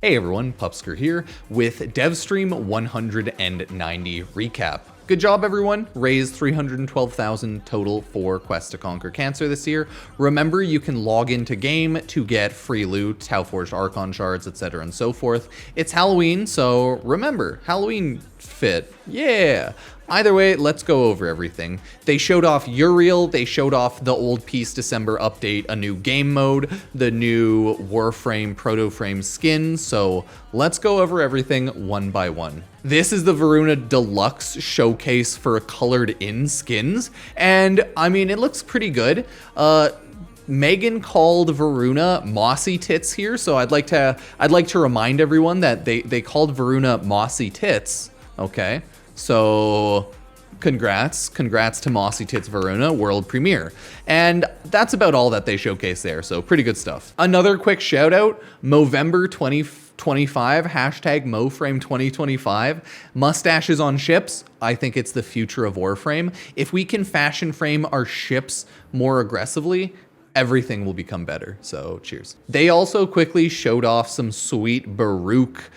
Hey everyone, Pupsker here with Devstream 190 recap. Good job everyone, raised 312,000 total for Quest to Conquer Cancer this year. Remember, you can log into game to get free loot, Tauforged Archon shards, etc. and so forth. It's Halloween, so remember, Halloween fit, yeah. Either way, let's go over everything. They showed off Uriel, they showed off the old Peace December update, a new game mode, the new Warframe Protoframe skin, so let's go over everything one by one. This is the Voruna Deluxe showcase for colored in skins, and I mean, it looks pretty good. Megan called Voruna Mossy Tits here, so I'd like to remind everyone that they called Voruna Mossy Tits, okay? So congrats to Mossy Tits Voruna world premiere. And that's about all that they showcase there, so pretty good stuff. Another quick shout out, Movember 2025, hashtag Moframe 2025, mustaches on ships. I think it's the future of Warframe. If we can fashion frame our ships more aggressively, everything will become better, so cheers. They also quickly showed off some sweet Baruch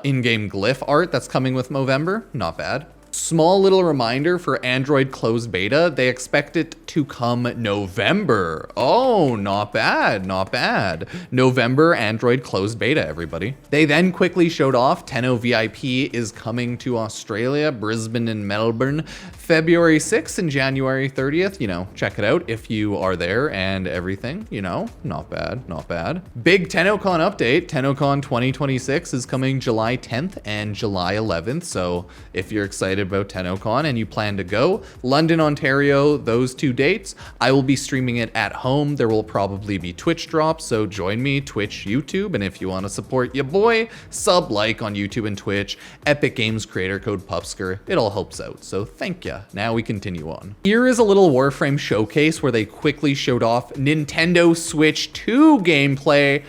in-game glyph art that's coming with Movember, not bad. Small little reminder for Android closed beta, they expect it to come November. Oh, not bad, not bad. November Android closed beta, everybody. They then quickly showed off Tenno VIP is coming to Australia, Brisbane and Melbourne, February 6th and January 30th. You know, check it out if you are there and everything, you know, not bad, not bad. Big Tennocon update, Tennocon 2026 is coming July 10th and July 11th. So if you're excited about Tennocon and you plan to go, London, Ontario, those two dates, I will be streaming it at home. There will probably be Twitch drops, so join me, Twitch, YouTube, and if you want to support your boy, sub, like on YouTube and Twitch, Epic Games creator code Pupsker, it all helps out, so thank ya. Now we continue on. Here is a little Warframe showcase where they quickly showed off Nintendo Switch 2 gameplay.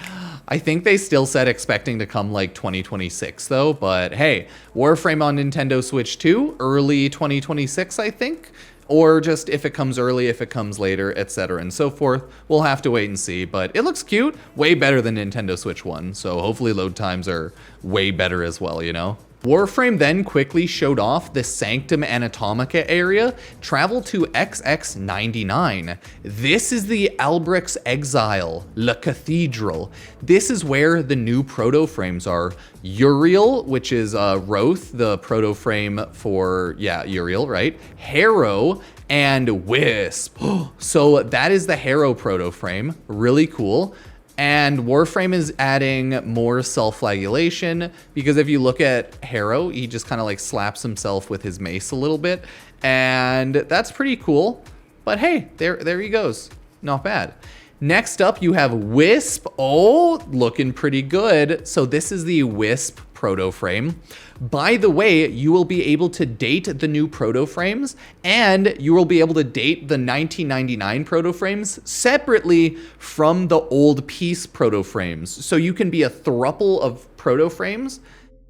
I think they still said expecting to come like 2026 though, but hey, Warframe on Nintendo Switch 2, early 2026, I think, or just if it comes early, if it comes later, etc. and so forth. We'll have to wait and see, but it looks cute, way better than Nintendo Switch 1, so hopefully load times are way better as well, you know? Warframe then quickly showed off the Sanctum Anatomica area. Travel to XX99. This is the Albrecht's Exile, La Cathedrale. This is where the new Protoframes are. Uriel, which is Roth, the Protoframe for, yeah, Uriel, right? Harrow, and Wisp. So that is the Harrow Protoframe, really cool. And Warframe is adding more self-flagellation because if you look at Harrow, he just kind of like slaps himself with his mace a little bit, and that's pretty cool. But hey, there he goes. Not bad. Next up, you have Wisp. Oh, looking pretty good. So this is the Wisp Protoframe. By the way, you will be able to date the new Protoframes, and you will be able to date the 1999 Protoframes separately from the old Peace Protoframes. So you can be a throuple of Protoframes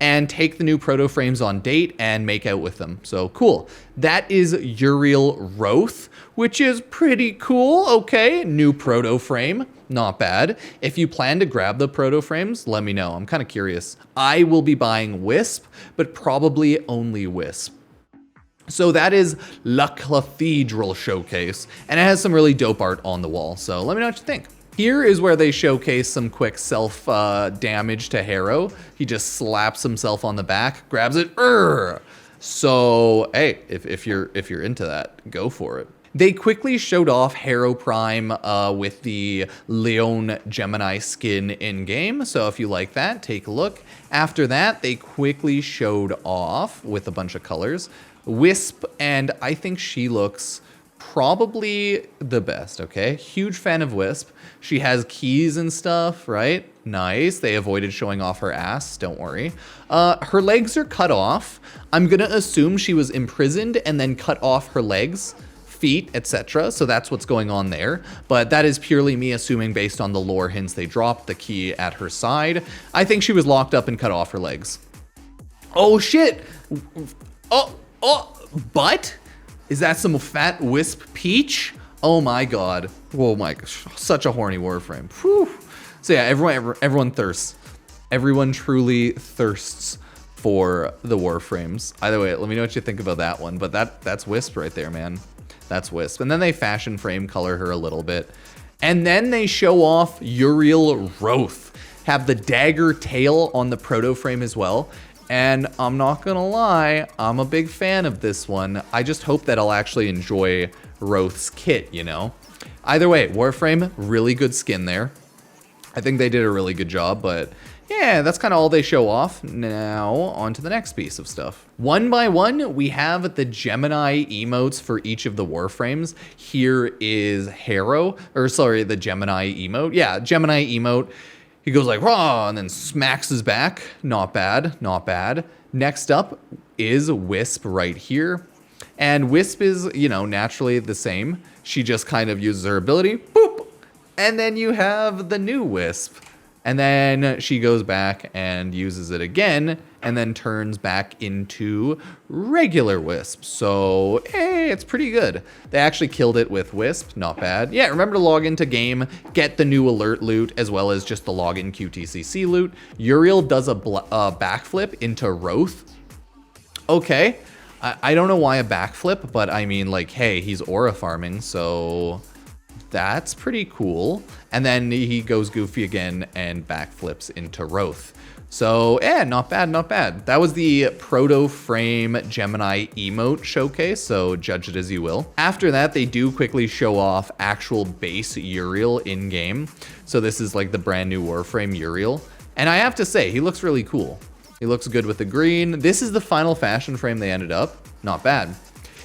and take the new Protoframes on date and make out with them. So cool. That is Uriel Roth, which is pretty cool. Okay, new Protoframe, not bad. If you plan to grab the Protoframes, let me know. I'm kind of curious. I will be buying Wisp, but probably only Wisp. So that is La Cathedrale showcase, and it has some really dope art on the wall. So let me know what you think. Here is where they showcase some quick self damage to Harrow. He just slaps himself on the back, grabs it. So hey, if you're into that, go for it. They quickly showed off Gyre Prime with the Leon Gemini skin in game. So if you like that, take a look. After that, they quickly showed off with a bunch of colors Wisp, and I think she looks probably the best, okay? Huge fan of Wisp. She has keys and stuff, right? Nice. They avoided showing off her ass, don't worry. Her legs are cut off. I'm gonna assume she was imprisoned and then cut off her legs, feet, etc. So that's what's going on there. But that is purely me assuming based on the lore hints they dropped, the key at her side. I think she was locked up and cut off her legs. Oh shit! Oh, but? Is that some fat Wisp peach? Oh my god. Oh my gosh. Such a horny Warframe. Whew. So yeah, everyone thirsts. Everyone truly thirsts for the Warframes. Either way, let me know what you think about that one. But that's Wisp right there, man. That's Wisp. And then they fashion frame color her a little bit. And then they show off Uriel Roth. Have the dagger tail on the Protoframe as well. And I'm not gonna lie, I'm a big fan of this one. I just hope that I'll actually enjoy Roth's kit, you know? Either way, Warframe, really good skin there. I think they did a really good job, but yeah, that's kind of all they show off. Now, on to the next piece of stuff. One by one, we have the Gemini emotes for each of the Warframes. Here is Harrow, or sorry, the Gemini emote. Yeah, Gemini emote. He goes like, raw, and then smacks his back. Not bad, not bad. Next up is Wisp right here. And Wisp is, you know, naturally the same. She just kind of uses her ability, boop. And then you have the new Wisp. And then she goes back and uses it again, and then turns back into regular Wisp. So, hey, it's pretty good. They actually killed it with Wisp, not bad. Yeah, remember to log into game, get the new alert loot, as well as just the login QTCC loot. Uriel does a backflip into Roth. Okay, I don't know why a backflip, but I mean, like, hey, he's aura farming, so that's pretty cool. And then he goes goofy again and backflips into Roth. So, yeah, not bad, not bad. That was the Protoframe Gemini emote showcase, so judge it as you will. After that, they do quickly show off actual base Uriel in-game. So this is like the brand new Warframe Uriel. And I have to say, he looks really cool. He looks good with the green. This is the final fashion frame they ended up. Not bad.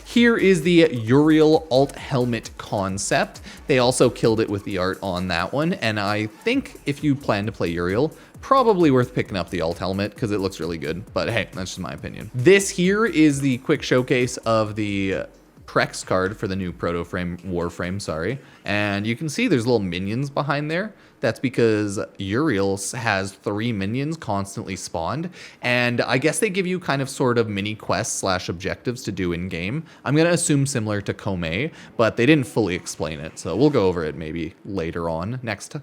Here is the Uriel alt helmet concept. They also killed it with the art on that one. And I think if you plan to play Uriel, probably worth picking up the alt helmet because it looks really good. But hey, that's just my opinion. This here is the quick showcase of the Prex card for the new Protoframe Warframe, sorry. And you can see there's little minions behind there. That's because Uriel has 3 minions constantly spawned. And I guess they give you kind of sort of mini quests slash objectives to do in game. I'm gonna assume similar to Kome, but they didn't fully explain it. So we'll go over it maybe later on next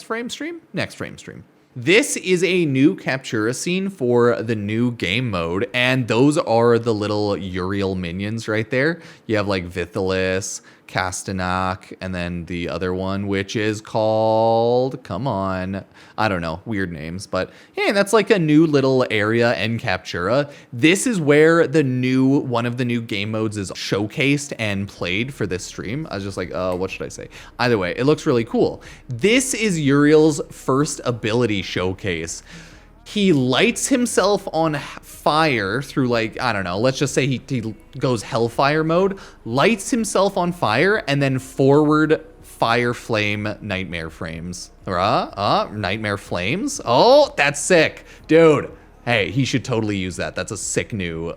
frame stream? Next frame stream. This is a new Captura scene for the new game mode, and those are the little Uriel minions right there. You have like Vithalis, Castanak, and then the other one, which is called, come on, I don't know, weird names, but hey, that's like a new little area in Captura. This is where the new, one of the new game modes is showcased and played for this stream. I was just like, what should I say? Either way, it looks really cool. This is Uriel's first ability showcase. He lights himself on fire through, like, I don't know, let's just say he goes Hellfire mode, lights himself on fire, and then forward fire flame nightmare frames. Nightmare flames? Oh, that's sick. Dude, hey, he should totally use that. That's a sick new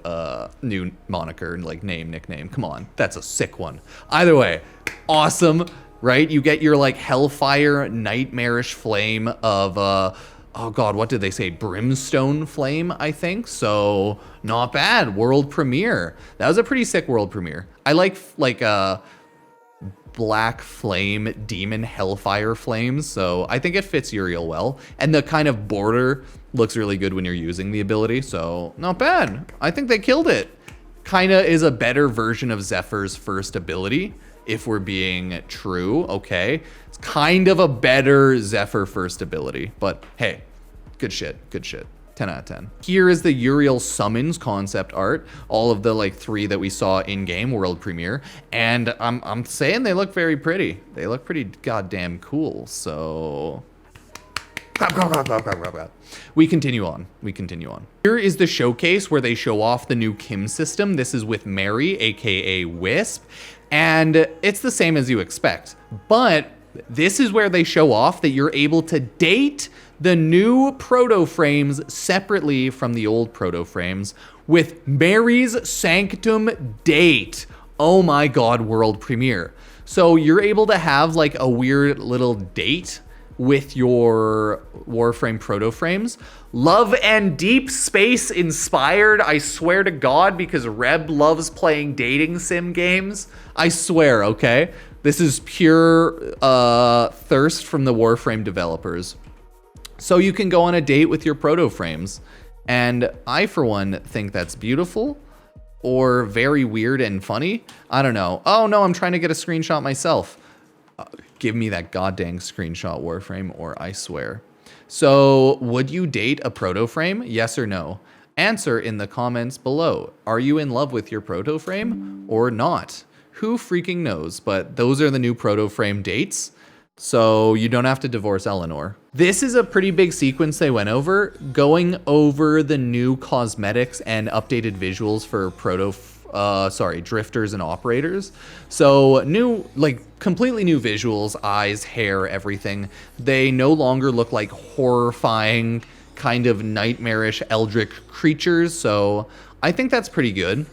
moniker, like nickname. Come on, that's a sick one. Either way, awesome, right? You get your, like, Hellfire nightmarish flame of, oh god, what did they say? Brimstone flame, I think. So not bad. World premiere. That was a pretty sick world premiere. I like black flame demon hellfire flames, so I think it fits Uriel well. And the kind of border looks really good when you're using the ability, so not bad. I think they killed it. Kinda is a better version of Zephyr's first ability, if we're being true, okay? It's kind of a better Zephyr first ability, but hey, good shit, good shit. 10 out of 10. Here is the Uriel summons concept art, all of the like 3 that we saw in game world premiere, and I'm saying they look very pretty. They look pretty goddamn cool. So we continue on. Here is the showcase where they show off the new KIM system. This is with Mary, aka Wisp, and it's the same as you expect, but this is where they show off that you're able to date the new Protoframes separately from the old Protoframes with Mary's Sanctum Date. Oh my god, world premiere. So you're able to have like a weird little date with your Warframe Protoframes. Love and Deep Space inspired, I swear to god, because Reb loves playing dating sim games. I swear, okay? This is pure thirst from the Warframe developers. So you can go on a date with your Protoframes. And I, for one, think that's beautiful or very weird and funny. I don't know. Oh no, I'm trying to get a screenshot myself. Give me that goddamn screenshot, Warframe, or I swear. So would you date a Protoframe? Yes or no? Answer in the comments below. Are you in love with your Protoframe or not? Who freaking knows? But those are the new Protoframe dates. So you don't have to divorce Eleanor. This is a pretty big sequence they went over, going over the new cosmetics and updated visuals for drifters and operators. So new, like completely new visuals, eyes, hair, everything. They no longer look like horrifying, kind of nightmarish eldritch creatures. So I think that's pretty good.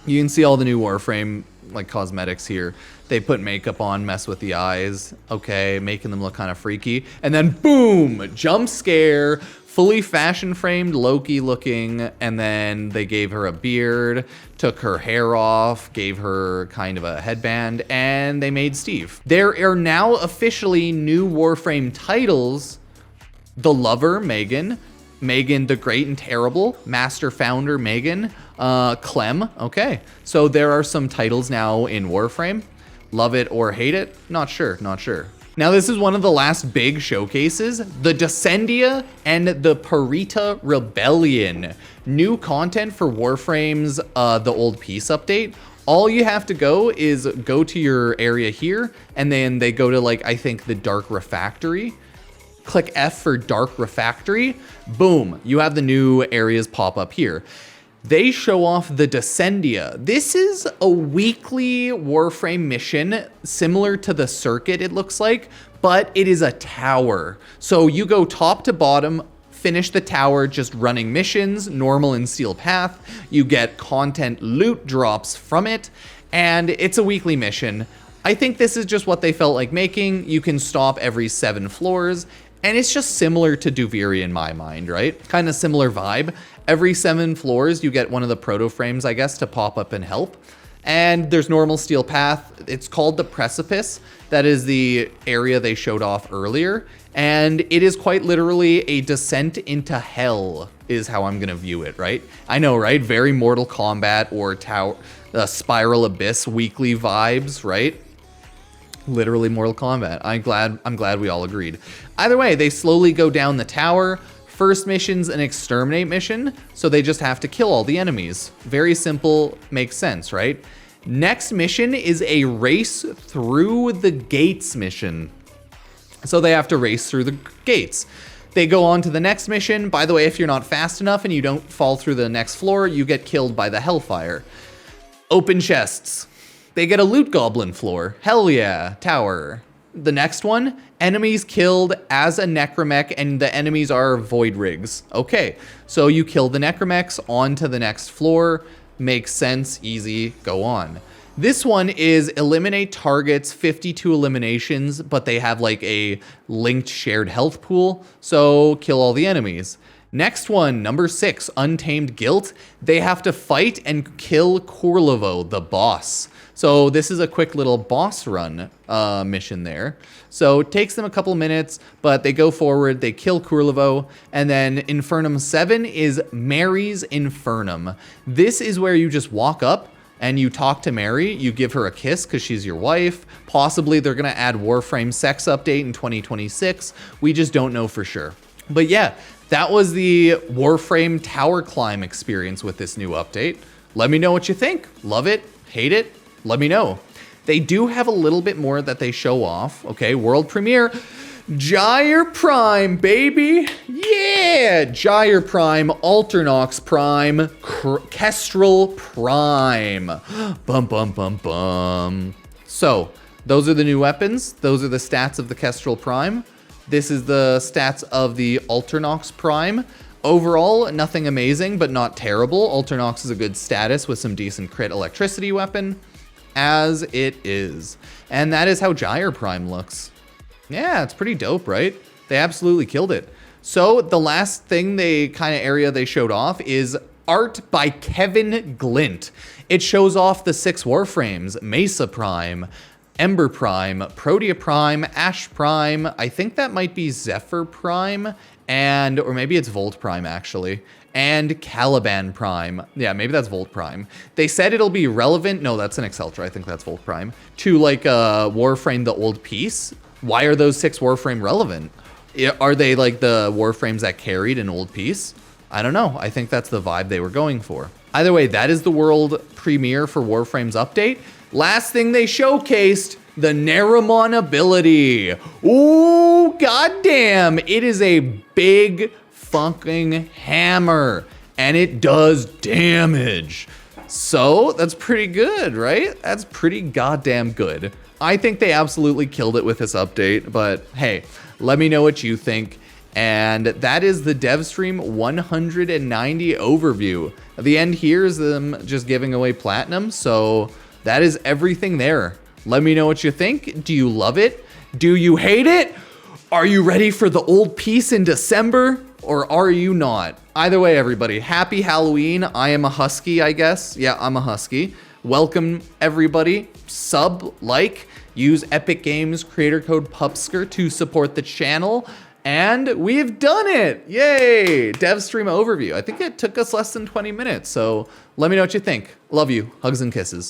You can see all the new Warframe like cosmetics here. They put makeup on, mess with the eyes, okay, making them look kind of freaky. And then boom, jump scare, fully fashion framed Loki looking. And then they gave her a beard, took her hair off, gave her kind of a headband, and they made Steve. There are now officially new Warframe titles. The Lover, Megan. Megan the Great and Terrible, Master Founder Megan, Clem. Okay, so there are some titles now in Warframe. Love it or hate it? Not sure, not sure. Now this is one of the last big showcases, the Descendia and the Parita Rebellion. New content for Warframe's The Old Peace update. All you have to go is go to your area here, and then they go to like, I think the Dark Refactory. Click F for Dark Refactory. Boom, you have the new areas pop up here. They show off the Descendia. This is a weekly Warframe mission, similar to the Circuit, it looks like, but it is a tower. So you go top to bottom, finish the tower just running missions, normal and steel path. You get content loot drops from it, and it's a weekly mission. I think this is just what they felt like making. You can stop every 7 floors, and it's just similar to Duviri in my mind, right? Kind of similar vibe. Every 7 floors, you get one of the Protoframes, I guess, to pop up and help. And there's normal steel path. It's called the Precipice. That is the area they showed off earlier. And it is quite literally a descent into hell is how I'm gonna view it, right? I know, right? Very Mortal Kombat or Spiral Abyss weekly vibes, right? Literally Mortal Kombat. I'm glad we all agreed. Either way, they slowly go down the tower. First mission's an exterminate mission, so they just have to kill all the enemies. Very simple, makes sense, right? Next mission is a race through the gates mission. So they have to race through the gates. They go on to the next mission. By the way, if you're not fast enough and you don't fall through the next floor, you get killed by the Hellfire. Open chests. They get a loot goblin floor. Hell yeah, tower. The next one, enemies killed as a necromech, and the enemies are void rigs. Okay, so you kill the necromechs onto the next floor. Makes sense, easy, go on. This one is eliminate targets, 52 eliminations, but they have like a linked shared health pool, so kill all the enemies. Next one, number 6, Untamed Guilt. They have to fight and kill Korlevo, the boss. So this is a quick little boss run mission there. So it takes them a couple minutes, but they go forward, they kill Korlevo, and then Infernum 7 is Mary's Infernum. This is where you just walk up and you talk to Mary, you give her a kiss because she's your wife. Possibly they're gonna add Warframe sex update in 2026. We just don't know for sure. But yeah, that was the Warframe tower climb experience with this new update. Let me know what you think. Love it, hate it, let me know. They do have a little bit more that they show off. Okay, world premiere. Gyre Prime, baby. Yeah, Gyre Prime, Alternox Prime, Kestrel Prime. Bum, bum, bum, bum. So, those are the new weapons. Those are the stats of the Kestrel Prime. This is the stats of the Alternox Prime. Overall, nothing amazing, but not terrible. Alternox is a good status with some decent crit electricity weapon, as it is. And that is how Gyre Prime looks. Yeah, it's pretty dope, right? They absolutely killed it. So the last thing area they showed off is art by Kevin Glint. It shows off the 6 Warframes, Mesa Prime, Ember Prime, Protea Prime, Ash Prime, I think that might be Zephyr Prime, or maybe it's Volt Prime actually, and Caliban Prime. Yeah, maybe that's Volt Prime. They said it'll be relevant, no, that's an Exceltra, I think that's Volt Prime, to like Warframe the Old Piece. Why are those 6 Warframe relevant? Are they like the Warframes that carried an Old Piece? I don't know, I think that's the vibe they were going for. Either way, that is the world premiere for Warframe's update. Last thing they showcased, the Neramon ability. Ooh, goddamn. It is a big fucking hammer and it does damage. So that's pretty good, right? That's pretty goddamn good. I think they absolutely killed it with this update, but hey, let me know what you think. And that is the Devstream 190 overview. At the end here is them just giving away platinum, so that is everything there. Let me know what you think. Do you love it? Do you hate it? Are you ready for the old piece in December? Or are you not? Either way, everybody, happy Halloween. I am a husky, I guess. Yeah, I'm a husky. Welcome, everybody. Sub, like, use Epic Games creator code Pupsker to support the channel. And we've done it! Yay! Devstream overview. I think it took us less than 20 minutes, so let me know what you think. Love you. Hugs and kisses.